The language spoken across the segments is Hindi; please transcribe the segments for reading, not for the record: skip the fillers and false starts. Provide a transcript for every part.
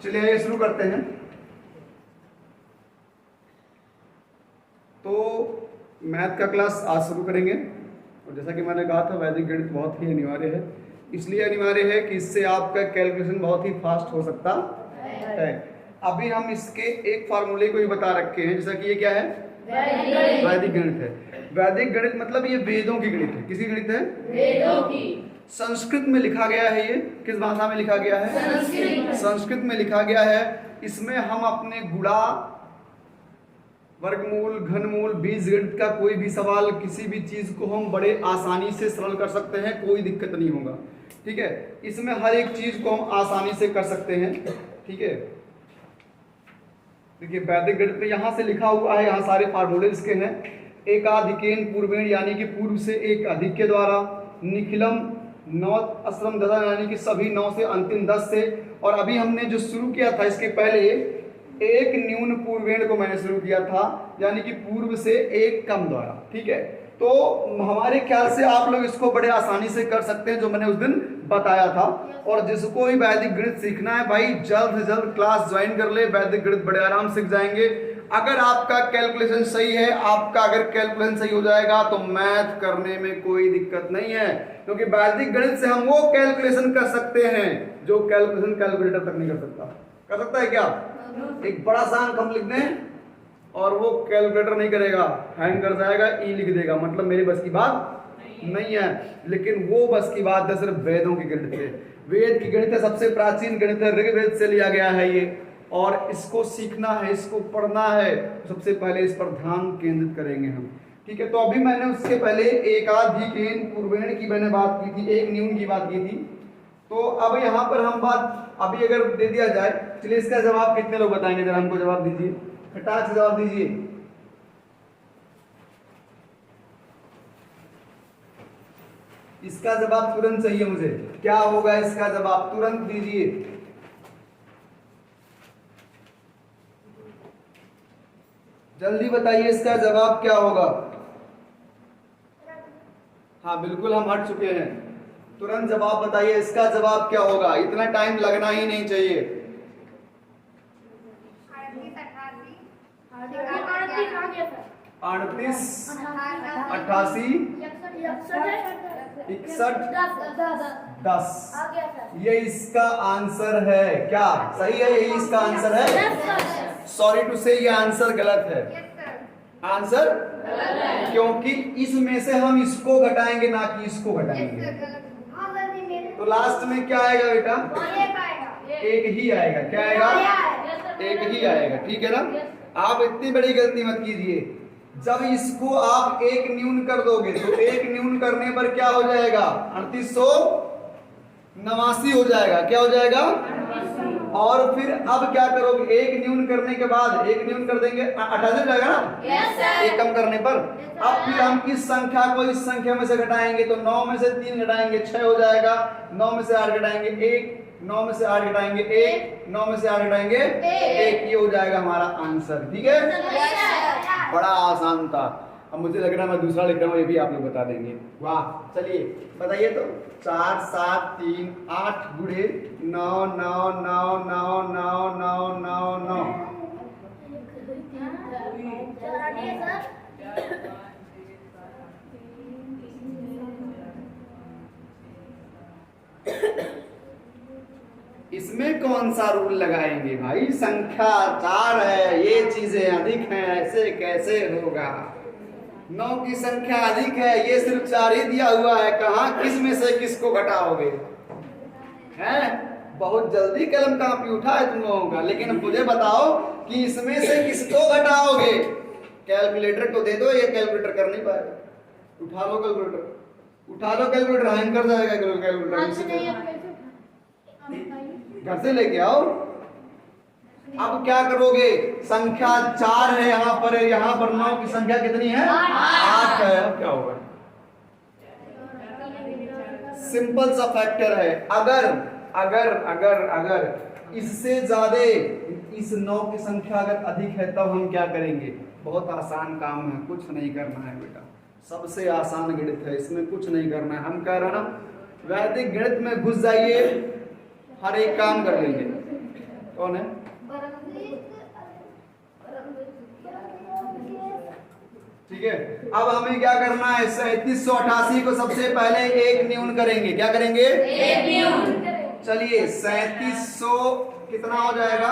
चलिए शुरू करते हैं। तो मैथ का क्लास आज शुरू करेंगे और जैसा कि मैंने कहा था वैदिक गणित बहुत ही अनिवार्य है। इसलिए अनिवार्य है कि इससे आपका कैलकुलेशन बहुत ही फास्ट हो सकता है। अभी हम इसके एक फार्मूले को ही बता रखे हैं, जैसा कि ये क्या है, वैदिक गणित है। वैदिक गणित मतलब ये वेदों की गणित है। किसी गणित है? वेदों की। संस्कृत में लिखा गया है। ये किस भाषा में लिखा गया है? संस्कृत में लिखा गया है। इसमें हम अपने गुणा, वर्गमूल, घनमूल, बीजगणित का कोई भी सवाल, किसी भी चीज को हम बड़े आसानी से सरल कर सकते हैं, कोई दिक्कत नहीं होगा। ठीक है, इसमें हर एक चीज को हम आसानी से कर सकते हैं। ठीक है, देखिए वैदिक गणित में यहाँ से लिखा हुआ है, यहाँ सारे फार्मूले इसके हैं। एकाधिकेन पूर्वेण यानी कि पूर्व से एक अधिक के द्वारा, निखिलम नौ असलम दशा यानी कि सभी 9 से अंतिम 10 से, और अभी हमने जो शुरू किया था इसके पहले एक न्यून पूर्वेण को मैंने शुरू किया था, यानी कि पूर्व से एक कम द्वारा। ठीक है, तो हमारे ख्याल से आप लोग इसको बड़े आसानी से कर सकते हैं, जो मैंने उस दिन बताया था। और जिसको भी वैदिक गणित सीखना है भाई, जल्द से जल्द क्लास ज्वाइन कर ले। वैदिक गणित बड़े आराम से सीख जाएंगे। अगर आपका कैलकुलेशन सही है, आपका अगर कैलकुलेशन सही हो जाएगा तो मैथ करने में कोई दिक्कत नहीं है, क्योंकि वैदिक गणित से हम वो कैलकुलेशन कर सकते हैं जो कैलकुलेशन कैलकुलेटर तक नहीं कर सकता। कर सकता है क्या? एक बड़ा सा अंक हम लिख दें और वो कैलकुलेटर नहीं करेगा, हैंग कर जाएगा, ई लिख देगा, मतलब मेरी बस की बात नहीं है। लेकिन वो बस की बात है सिर्फ वेदों की गणित है। वेद की गणित है, सबसे प्राचीन गणित है, ऋग्वेद से लिया गया है ये, और इसको सीखना है, इसको पढ़ना है। सबसे पहले इस पर ध्यान केंद्रित करेंगे हम। ठीक है, तो अभी मैंने उसके पहले एकाधिकेन पूर्वेण की मैंने बात की थी, एक न्यून की बात की थी। तो अब यहाँ पर हम बात अभी अगर दे दिया जाए, चलिए इसका जवाब कितने लोग बताएंगे? जरा हमको जवाब दीजिए, फटाक से जवाब दीजिए। इसका जवाब तुरंत चाहिए मुझे। क्या होगा इसका जवाब? तुरंत दीजिए। जल्दी बताइए इसका जवाब क्या होगा। हाँ बिल्कुल, हम हट चुके हैं। तुरंत जवाब बताइए, इसका जवाब क्या होगा? इतना टाइम लगना ही नहीं चाहिए। 38, 88, 61, 10। ये इसका आंसर है क्या? सही है, यही इसका आंसर है। सॉरी टू से ये आंसर गलत है। आंसर गलत है, क्योंकि इसमें से हम इसको घटाएंगे ना कि इसको घटाएंगे। तो लास्ट में क्या आएगा बेटा? एक ही आएगा। क्या आएगा? एक ही आएगा। ठीक है ना? आप इतनी बड़ी गलती मत कीजिए। जब इसको आप एक न्यून कर दोगे तो एक न्यून करने पर क्या हो जाएगा? 3889 हो जाएगा। क्या हो जाएगा? और फिर अब क्या करोगे? एक न्यून करने के बाद एक न्यून कर देंगे, 88 हो जाएगा ना, एक कम करने पर। अब फिर हम इस संख्या को इस संख्या में से घटाएंगे, तो 9 में से 3 घटाएंगे 6 हो जाएगा, 9 में से 8 घटाएंगे 1, 9 में से 8 घटाएंगे 1, 9 में से 8 घटाएंगे 1। ये हो जाएगा हमारा आंसर। ठीक है, बड़ा आसान था। अब मुझे लग रहा है मैं दूसरा लिख रहा हूँ, ये भी आप लोग बता देंगे। वाह, चलिए बताइए तो। 4 7 3 8 गुणे 9 9 9 9 9 9 9 9। इसमें कौन सा रूल लगाएंगे भाई? संख्या 4 है, ये चीजें अधिक हैं, ऐसे कैसे होगा? 9 की संख्या अधिक है, ये सिर्फ 4 ही दिया हुआ है, कहाँ किस में से किसको घटाओगे? हैं? बहुत जल्दी कलम कापी उठा है तुम लोगों का। लेकिन मुझे बताओ कि इसमें से किसको घटाओगे? कैलकुलेटर को दे दो, ये कैलकुलेटर कर नहीं पाएगा। उठा लो कैलकुलेटर, उठा लो कैलकुलेटर, हैंग कर जाएगा कैलकुलेटर। घर से लेके आओ। अब क्या करोगे? संख्या 4 है यहाँ पर 9 की संख्या कितनी है? 8 है। अब क्या होगा? सिंपल सा फैक्टर है। अगर अगर अगर अगर इससे ज्यादा इस 9 की संख्या अगर अधिक है तब हम क्या करेंगे? बहुत आसान काम है, कुछ नहीं करना है बेटा, सबसे आसान गणित है, इसमें कुछ नहीं करना है। हम कह रहे ना, वैदिक गणित में घुस जाइए, हर एक काम कर लेंगे। कौन है? ठीक है, अब हमें क्या करना है? 3788 को सबसे पहले एक न्यून करेंगे। क्या करेंगे? एक न्यून। चलिए 3700 कितना हो जाएगा?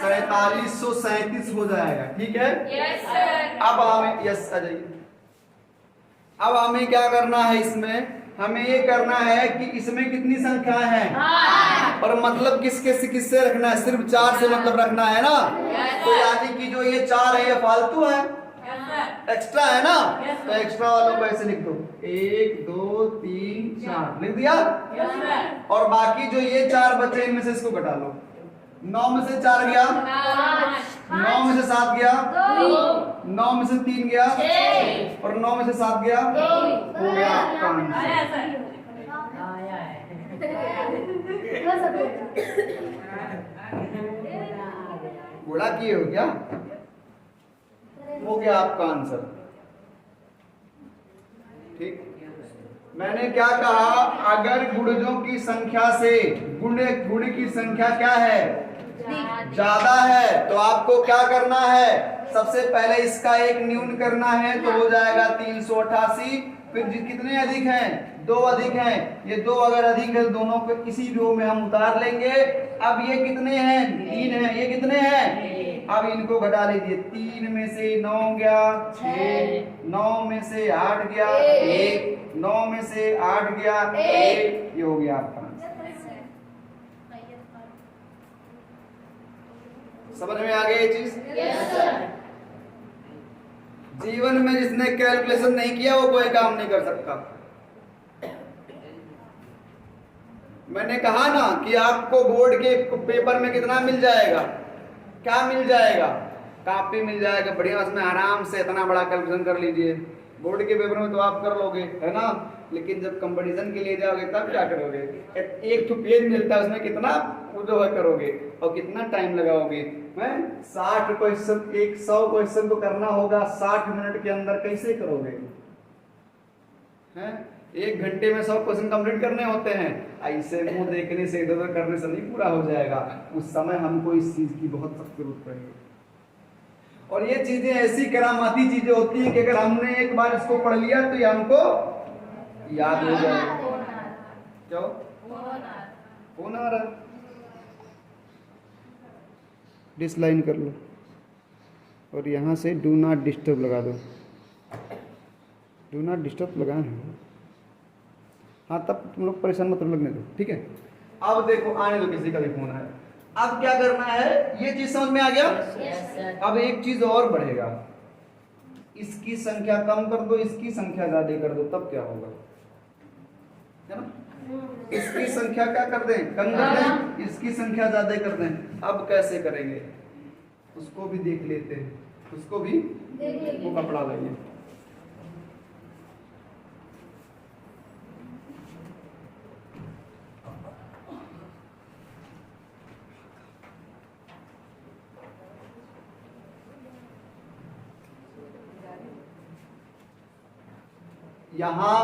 4737 हो जाएगा। ठीक है, यस सर। अब हमें यस आ जाइए। अब हमें क्या करना है? इसमें हमें ये करना है कि इसमें कितनी संख्याएं हैं और मतलब किसके से किससे रखना है? सिर्फ 4 से मतलब रखना है ना। तो यानी कि जो ये 4 है ये फालतू है, एक्स्ट्रा है ना। तो एक्स्ट्रा वालों को ऐसे लिख दो, 1 2 3 4 लिख दिया। और बाकी जो ये 4 बचे इनमें से इसको घटा लो। 9 में से 4 गया, 9 में से 7 गया, 9 में से 3 गया और 9 में से 7 गया, हो गया आपका आंसर। गुणा किए हो क्या? हो गया आपका आंसर। ठीक, मैंने क्या कहा? अगर गुणजों की संख्या से गुण की संख्या क्या है? ज्यादा है, तो आपको क्या करना है? सबसे पहले इसका एक न्यून करना है, तो हो जाएगा 388। फिर कितने अधिक हैं? 2 अधिक हैं। ये 2 अगर अधिक है दोनों को इसी रो में हम उतार लेंगे। अब ये कितने हैं? 3 हैं। ये कितने हैं? अब इनको घटा लीजिए। 3 में से 9 गया 6, 9 में से 8 गया 1, 9 में से 8 गया 1। ये हो गया आपका। समझ में आ गया ये चीज? Yes sir. जीवन में जिसने कैलकुलेशन नहीं किया वो कोई काम नहीं कर सकता। मैंने कहा ना कि आपको बोर्ड के पेपर में कितना मिल जाएगा? क्या मिल जाएगा? कापी मिल जाएगा बढ़िया, उसमें आराम से इतना बड़ा कैलकुलेशन कर लीजिए। बोर्ड के पेपर में तो आप कर लोगे, है ना, लेकिन जब कंपटीशन के लिए जाओगे तब क्या करोगे? एक तो पेज मिलता है, उसमें कितना जो है करोगे और कितना टाइम लगाओगे? 60 क्वेश्चन, 100 क्वेश्चन को करना होगा 60 मिनट के अंदर, कैसे करोगे? हैं 1 घंटे में 100 क्वेश्चन कंप्लीट करने होते हैं। ऐसे मुंह देखने से इधर उधर करने से नहीं पूरा हो जाएगा। उस समय हमको इस चीज की बहुत सख्त जरूरत पड़ेगी। और ये चीजें ऐसी करामाती चीजें होती हैं कि अगर हमने एक बार इसको पढ़ लिया तो ये हमको याद हो जाएगा। क्या फोन आ रहा है? डिसलाइन कर लो और यहाँ से डू नॉट डिस्टर्ब लगा दो। डू नॉट डिस्टर्ब लगाए हैं, हाँ, तब तुम लोग परेशान मत लगने दो। ठीक है, अब देखो आने दो, किसी का भी फोन है। अब क्या करना है? ये चीज समझ में आ गया? yes, अब एक चीज और बढ़ेगा, इसकी संख्या कम कर दो, इसकी संख्या ज्यादा कर दो, तब क्या होगा? है ना? इसकी संख्या क्या कर दें? कम कर दें, इसकी संख्या ज्यादा कर दें। अब कैसे करेंगे उसको भी देख लेते हैं, उसको भी वो कपड़ा लाइए। यहां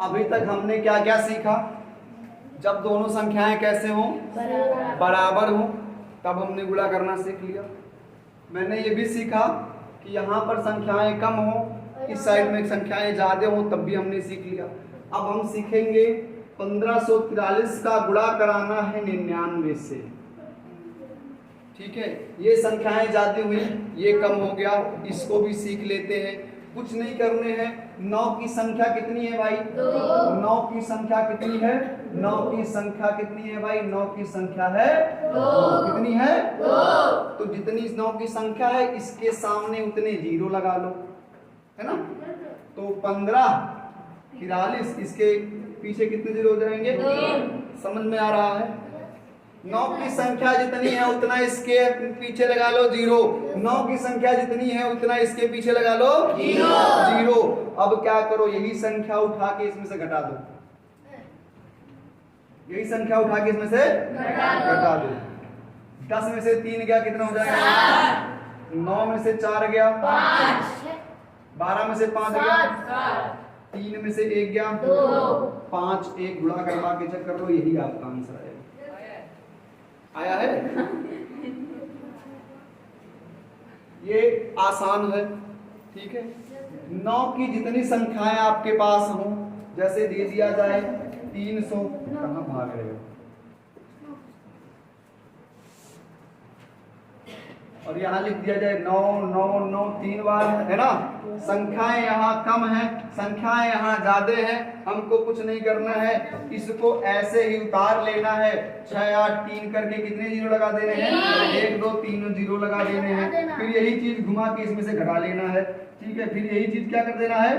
अभी तक हमने क्या क्या सीखा? जब दोनों संख्याएं कैसे हों? बराबर हों, तब हमने गुणा करना सीख लिया। मैंने ये भी सीखा कि यहाँ पर संख्याएं कम हो, इस साइड में संख्याएं ज्यादा हो, तब भी हमने सीख लिया। अब हम सीखेंगे 1543 का गुणा कराना है 99 से। ठीक है, ये संख्याएं ज्यादा हुई, ये कम हो गया, इसको भी सीख लेते हैं। कुछ नहीं करने हैं। 9 की संख्या कितनी है भाई? 9 की संख्या कितनी है? 9 की संख्या कितनी है भाई? 9 की संख्या है 2। कितनी है? 2। तो जितनी 9 की संख्या है इसके सामने उतने 0 लगा लो, है ना। तो 1543 इसके पीछे कितने 0 हो जाएंगे? 2। समझ में आ रहा है? 9 की संख्या जितनी है उतना इसके पीछे लगा लो 0। 9 की संख्या जितनी है उतना इसके पीछे लगा लो 0। अब क्या करो? यही संख्या उठा के इसमें से घटा दो। यही संख्या उठा के इसमें से घटा दो। 10 में से 3 गया, कितना हो जाएगा? 9 में से 4 गया 5। 12 में से 5 गया 3 में से 1 गया 2। 5 1 गुणा करवा के चेक कर लो, यही आपका आंसर आएगा। आया है। ये आसान है, ठीक है। 9 की जितनी संख्याएं आपके पास हों, जैसे दे दिया जाए 300, कहाँ भाग रहे हो, और यहाँ लिख दिया जाए 9 9 9 3 बार, है ना। संख्याएं यहाँ कम है, संख्याएं यहाँ ज्यादा है, हमको कुछ नहीं करना है, इसको ऐसे ही उतार लेना है। 6 8 3 करके कितने जीरो लगा देने हैं, 1 2 3 जीरो लगा देने हैं। फिर यही चीज घुमा के इसमें से घटा लेना है, ठीक है। फिर यही चीज क्या कर देना है,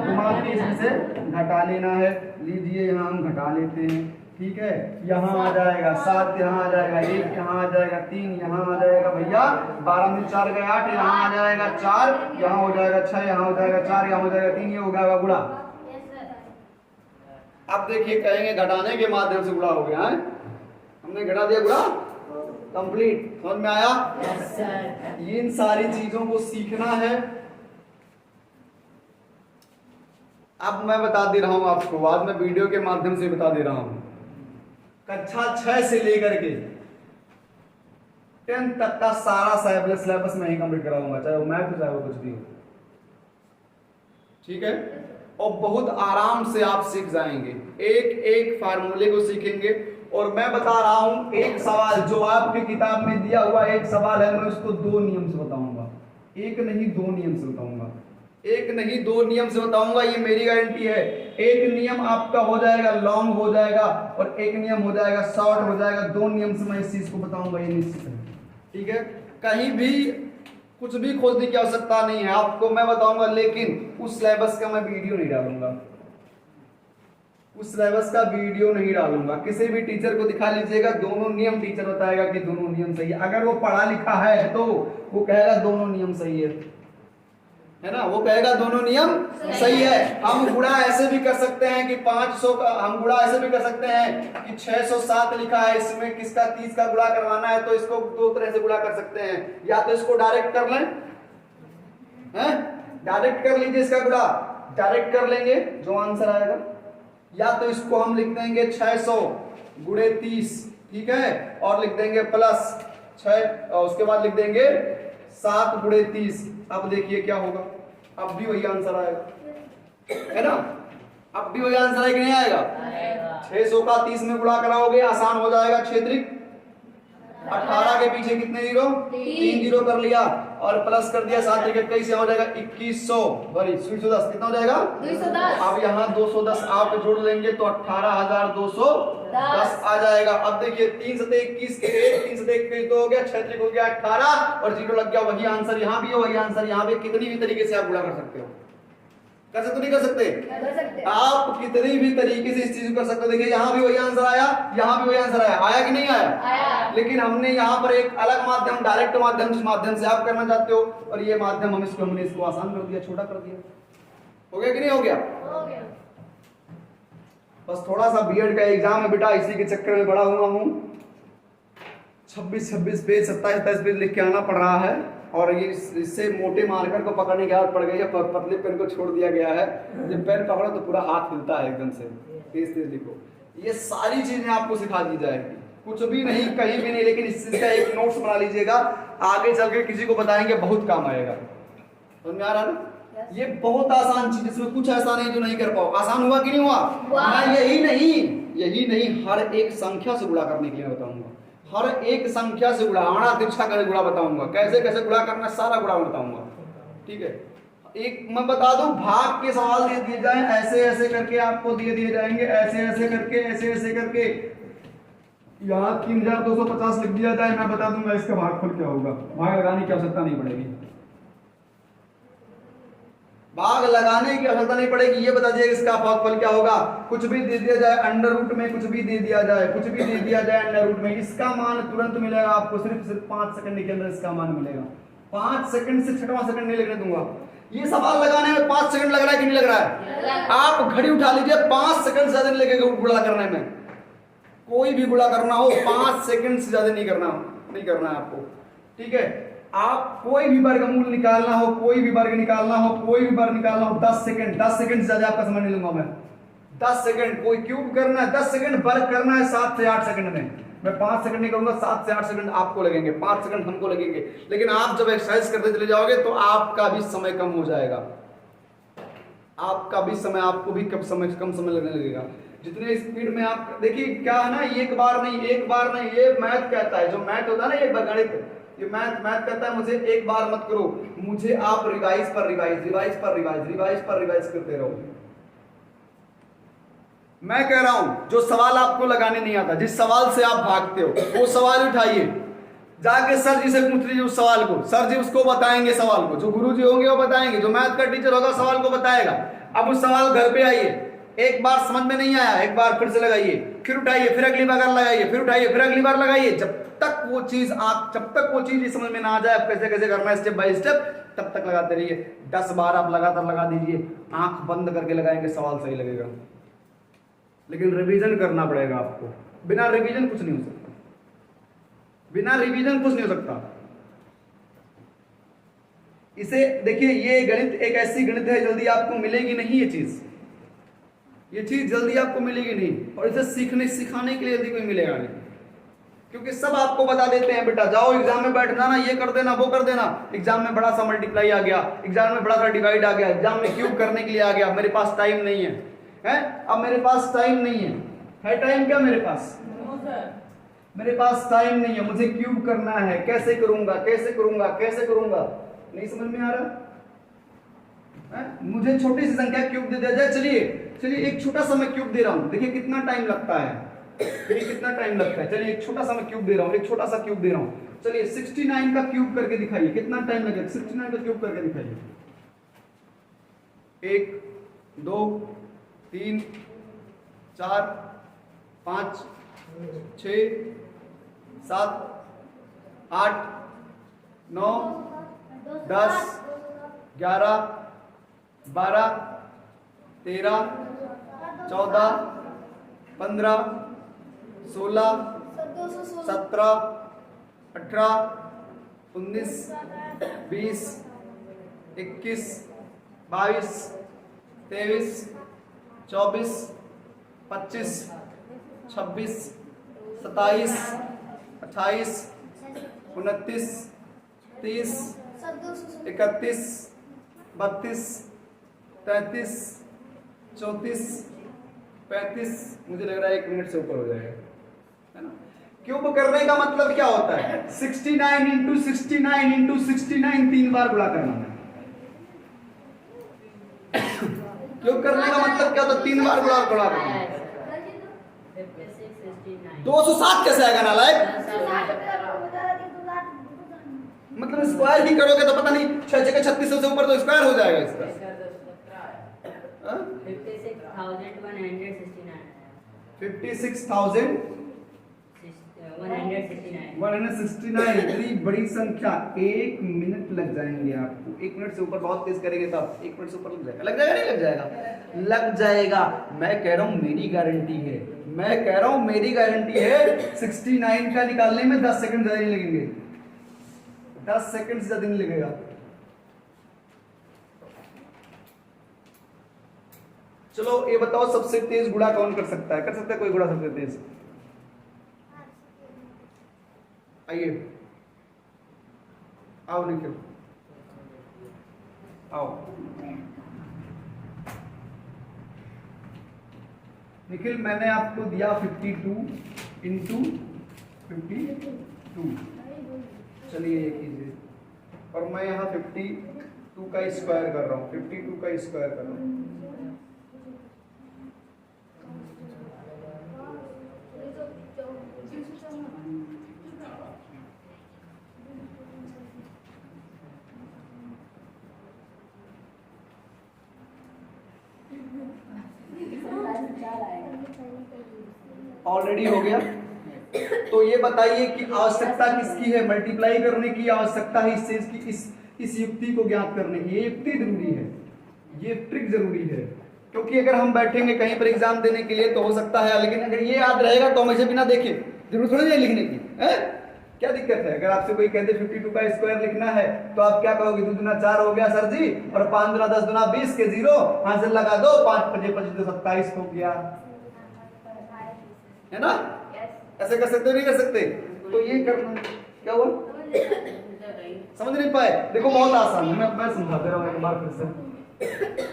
घुमा के इसमें से घटा लेना है। लीजिए यहाँ हम घटा लेते हैं, ठीक है। यहाँ आ जाएगा 7, यहाँ आ जाएगा 1, यहाँ आ जाएगा 3, यहाँ आ जाएगा भैया 12 में 4 गए 8, यहाँ आ जाएगा 4, यहाँ हो जाएगा 6, यहाँ हो जाएगा 4, यहाँ हो जाएगा 3, ये हो जाएगा गुणा। अब देखिए कहेंगे घटाने के माध्यम से गुणा हो गया है, हमने घटा दिया, गुणा कंप्लीट। समझ में आया? इन सारी चीजों को सीखना है। अब मैं बता दे रहा हूं आपको, आज मैं वीडियो के माध्यम से बता दे रहा हूं। कक्षा 6 से लेकर के 10 तक का सारा सिलेबस मैं ही कंप्लीट कराऊंगा, चाहे वो मैथ हो चाहे वो कुछ भी हो, ठीक है। और बहुत आराम से आप सीख जाएंगे, एक एक फार्मूले को सीखेंगे। और मैं बता रहा हूं, एक सवाल जो आपकी किताब में दिया हुआ एक सवाल है, मैं उसको 2 नियम से बताऊंगा, एक नहीं 2 नियम से बताऊंगा, एक नहीं 2 नियम से बताऊंगा, ये मेरी गारंटी है। एक नियम आपका हो जाएगा लॉन्ग हो जाएगा और एक नियम हो जाएगा शॉर्ट हो जाएगा। 2 नियम से मैं इस चीज को बताऊंगा, ये निश्चित है, ठीक है। कहीं भी कुछ भी खोजने की आवश्यकता नहीं है, आपको मैं बताऊंगा, लेकिन उस सिलेबस का मैं वीडियो नहीं डालूंगा, उस सिलेबस का वीडियो नहीं डालूंगा। किसी भी टीचर को दिखा लीजिएगा, दोनों नियम टीचर बताएगा कि दोनों नियम सही है। अगर वो पढ़ा लिखा है तो वो कहेगा दोनों नियम सही है ना, वो कहेगा दोनों नियम सही है। हम गुणा ऐसे भी कर सकते हैं कि 500 का, हम गुणा ऐसे भी कर सकते हैं कि 607 लिखा है, इसमें किसका 30 का गुणा करवाना है, तो इसको 2 तरह से गुणा कर सकते हैं। या तो इसको डायरेक्ट कर लें, हैं, डायरेक्ट कर लीजिए, इसका गुणा डायरेक्ट कर लेंगे जो आंसर आएगा। या तो इसको हम लिख देंगे 600 गुणे 30, ठीक है, और लिख देंगे प्लस 6, और उसके बाद लिख देंगे 7 गुणे 30। अब देखिए क्या होगा, अब भी वही आंसर आएगा, है ना, अब भी वही आंसर है कि नहीं आएगा? 600 का 30 में गुणा कराओगे, आसान हो जाएगा। क्षेत्रिक 18 के पीछे कितने जीरो, 3 जीरो कर लिया और प्लस कर दिया 7 के 21, हो जाएगा 2100, सॉरी 210, कितना हो जाएगा 210। अब यहाँ 210 आप जोड़ लेंगे तो 18,210 आ जाएगा। अब देखिए 3 सते 21 के 1, 3 सते 21 2 हो गया, क्षेत्रिक हो गया 18 और जीरो लग गया। वही आंसर यहाँ भी है, वही आंसर यहाँ पे। कितनी भी तरीके से आप गुणा कर सकते हो, कर सकते नहीं कर सकते? आप कितनी भी तरीके से इस चीज को कर सकते हो। देखिए यहाँ भी वही आंसर आया, यहाँ भी वही आंसर आया, आया कि नहीं आया? लेकिन हमने यहाँ पर एक अलग माध्यम, डायरेक्ट माध्यम, जिस माध्यम से आप करना चाहते हो, और ये माध्यम हमने इसको आसान कर दिया, छोटा कर दिया। हो गया कि नहीं हो गया? हो गया। बस थोड़ा सा बीएड का एग्जाम है बेटा, इसी के चक्कर में बड़ा हुआ हूँ। 26 पेज 27 पेज लिख के आना पड़ रहा है, और ये इससे मोटे मार्कर को पकड़ने की आदत पड़ गई है, पतले पेन को छोड़ दिया गया है। जब पेन पकड़ो तो पूरा हाथ हिलता है एकदम से, तेज तेज लिखो। ये सारी चीजें आपको सिखा दी जाएगी, कुछ भी नहीं, कहीं भी नहीं, लेकिन इस चीज का एक नोट्स बना लीजिएगा, आगे चल के किसी को बताएंगे, बहुत काम आएगा। समझ में आ रहा ना? ये बहुत आसान चीज, इसमें कुछ ऐसा नहीं जो नहीं कर पाओ। आसान हुआ कि नहीं हुआ? मैं यही नहीं हर एक संख्या से गुणा करने के लिए बताऊंगा, हर एक संख्या से गुणा, आना तिरछा कर गुणा बताऊंगा, कैसे कैसे गुणा करना, सारा गुणा बताऊंगा, ठीक है। एक मैं बता दूं, भाग के सवाल दे दिए जाए, ऐसे ऐसे करके आपको दिए जाएंगे, ऐसे ऐसे करके, ऐसे ऐसे करके। यहाँ 3250 लिख दिया जाए, मैं बता दूंगा इसका भागफल क्या होगा। भाग लगाने की आवश्यकता नहीं पड़ेगी, भाग लगाने की आवश्यकता नहीं पड़ेगी, ये बता दिया इसका भागफल क्या होगा। कुछ भी दे दिया जाए अंडर रूट में, कुछ भी दे दिया जाए, कुछ भी दे दिया जाए अंडर रूट में, इसका मान तुरंत मिलेगा आपको, सिर्फ 5 सेकंड के अंदर इसका मान मिलेगा। 5 सेकंड से 6वां सेकंड नहीं लगने दूंगा। ये सवाल लगाने में 5 सेकंड लग रहा है कि नहीं लग रहा है? आप घड़ी उठा लीजिए, 5 सेकंड से ज्यादा नहीं लगेगा गुणा करने में। कोई भी गुणा करना हो 5 सेकंड से ज्यादा नहीं करना है आपको, ठीक है। आप कोई भी वर्गमूल निकालना हो, कोई भी वर्ग निकालना हो, कोई भी वर्ग निकालना हो, 10 सेकंड से ज्यादा आपका समय नहीं लूंगा मैं। 10 सेकंड, कोई क्यूब करना है 10 सेकंड, वर्ग करना है 7 से 8 सेकंड में। मैं 5 सेकंड नहीं करूंगा, 7 से 8 सेकंड आपको लगेंगे, 5 सेकंड हमको लगेंगे। लेकिन आप जब एक्सरसाइज करते चले जाओगे तो आपका भी समय कम हो जाएगा, आपका भी समय, आपको भी कम समय लगने लगेगा। जितने स्पीड में आप देखिए, क्या है ना, एक बार नहीं, ये मैथ कहता है, जो मैथ होता है ना, ये गणित, ये मैथ कहता है मुझे एक बार मत करो, मुझे आप रिवाइज करते रहो। मैं कह रहा हूं जो सवाल आपको लगाने नहीं आता, जिस सवाल से आप भागते हो, वो सवाल उठाइए, जाके सर जी से पूछ लीजिए उस सवाल को, सर जी उसको बताएंगे सवाल को, जो गुरु जी होंगे वो बताएंगे, जो मैथ का टीचर होगा सवाल को बताएगा। अब उस सवाल घर पे आइए, एक बार समझ में नहीं आया, एक बार फिर से लगाइए, फिर उठाइए, फिर अगली बार लगाइए, फिर उठाइए, फिर अगली बार लगाइए, जब तक वो चीज समझ में ना आ जाए कैसे कैसे करना है स्टेप बाय स्टेप, तब तक लगाते रहिए। 10 बार आप लगातार लगा दीजिए, आंख बंद करके लगाएंगे, सवाल सही लगेगा। लेकिन रिवीजन करना पड़ेगा आपको, बिना रिवीजन कुछ नहीं हो सकता, बिना रिवीजन कुछ नहीं हो सकता। इसे देखिए, ये गणित एक ऐसी गणित है, जल्दी आपको मिलेगी नहीं ये चीज जल्दी आपको मिलेगी नहीं, और इसे सिखाने के लिए जल्दी कोई मिलेगा नहीं, क्योंकि सब आपको बता देते हैं, बेटा जाओ एग्जाम में बैठ जाना, ये कर देना, वो कर देना, एग्जाम में बड़ा सा मल्टीप्लाई आ गया, एग्जाम में बड़ा सा डिवाइड आ गया, एग्जाम में क्यूब करने के लिए आ गया, मेरे पास टाइम नहीं है, अब मेरे पास टाइम नहीं है टाइम क्या मेरे पास? मेरे पास टाइम नहीं है, मुझे क्यूब करना है, कैसे करूंगा, नहीं समझ में आ रहा है? मुझे छोटी सी संख्या क्यूब दे दिया जाए, चलिए एक छोटा सा मैं क्यूब दे रहा हूं, देखिए कितना टाइम लगता है, चलिए एक छोटा सा मैं क्यूब दे रहा हूं, चलिए 69 का क्यूब करके दिखाइए, कितना टाइम लगेगा? 69 का क्यूब करके दिखाइए। 1 2 3 4 5 6 7 8 9 10 11 12 13 14 15 16 17 18 19 20 21 22 23 24 25 26 27 28 29 30 31 32 33 34 35, मुझे लग रहा है 1 मिनट से ऊपर हो जाएगा, है ना? क्यूब करने का मतलब क्या होता है? 69 इंटू 69 3 बार गुणा करना है। क्यूब करने का मतलब क्या होता है? 3 बार गुणा करना है। 260 कैसे आएगा नालायक? मतलब स्क्वायर ही करोगे तो पता नहीं 6 जगह 3600 से ऊपर तो स्क्वायर हो जाएगा इसका। 56,169 इतनी बड़ी संख्या, 1 मिनट लग जाएंगे आपको। 1 मिनट से ऊपर बहुत तेज करेंगे तो 1 मिनट से ऊपर लग जाएगा, नहीं लग जाएगा? लग जाएगा। मैं कह रहा हूं मेरी गारंटी है, 69 का निकालने में 10 सेकंड ज्यादा नहीं लगेंगे, 10 सेकंड से ज्यादा नहीं लगेगा। चलो ये बताओ, सबसे तेज गुणा कौन कर सकता है? कर सकता है कोई गुणा सबसे तेज? आइए, आओ निखिल, आओ निखिल, मैंने आपको दिया 52 इंटू 52, चलिए ये कीजिए, और मैं यहाँ 52 का स्क्वायर कर रहा हूँ, 52 का स्क्वायर कर रहा हूँ। ऑलरेडी हो गया। तो ये बताइए कि आवश्यकता किसकी है? मल्टीप्लाई करने की आवश्यकता है इस चीज की, इस युक्ति को ज्ञात करने की। ये युक्ति जरूरी है, ये ट्रिक जरूरी है, क्योंकि अगर हम बैठेंगे कहीं पर एग्जाम देने के लिए तो हो सकता है, लेकिन अगर ये याद रहेगा तो हम इसे बिना देखे जरूर थोड़ी है लिखने की है? क्या दिक्कत है? अगर आपसे कोई कहते 52 का स्क्वायर लिखना है तो आप क्या कहोगे? 2 दूना 4 हो गया सर जी, और 5 दूना 10 दूना 20 के 0 हाथ से लगा दो, 5 5 25 27 हो गया, है ना? ऐसे कर सकते नहीं कर सकते? तो ये करना क्या हुआ, समझ नहीं पाए? देखो बहुत आसान है, मैं समझा दे रहा हूँ एक बार फिर से।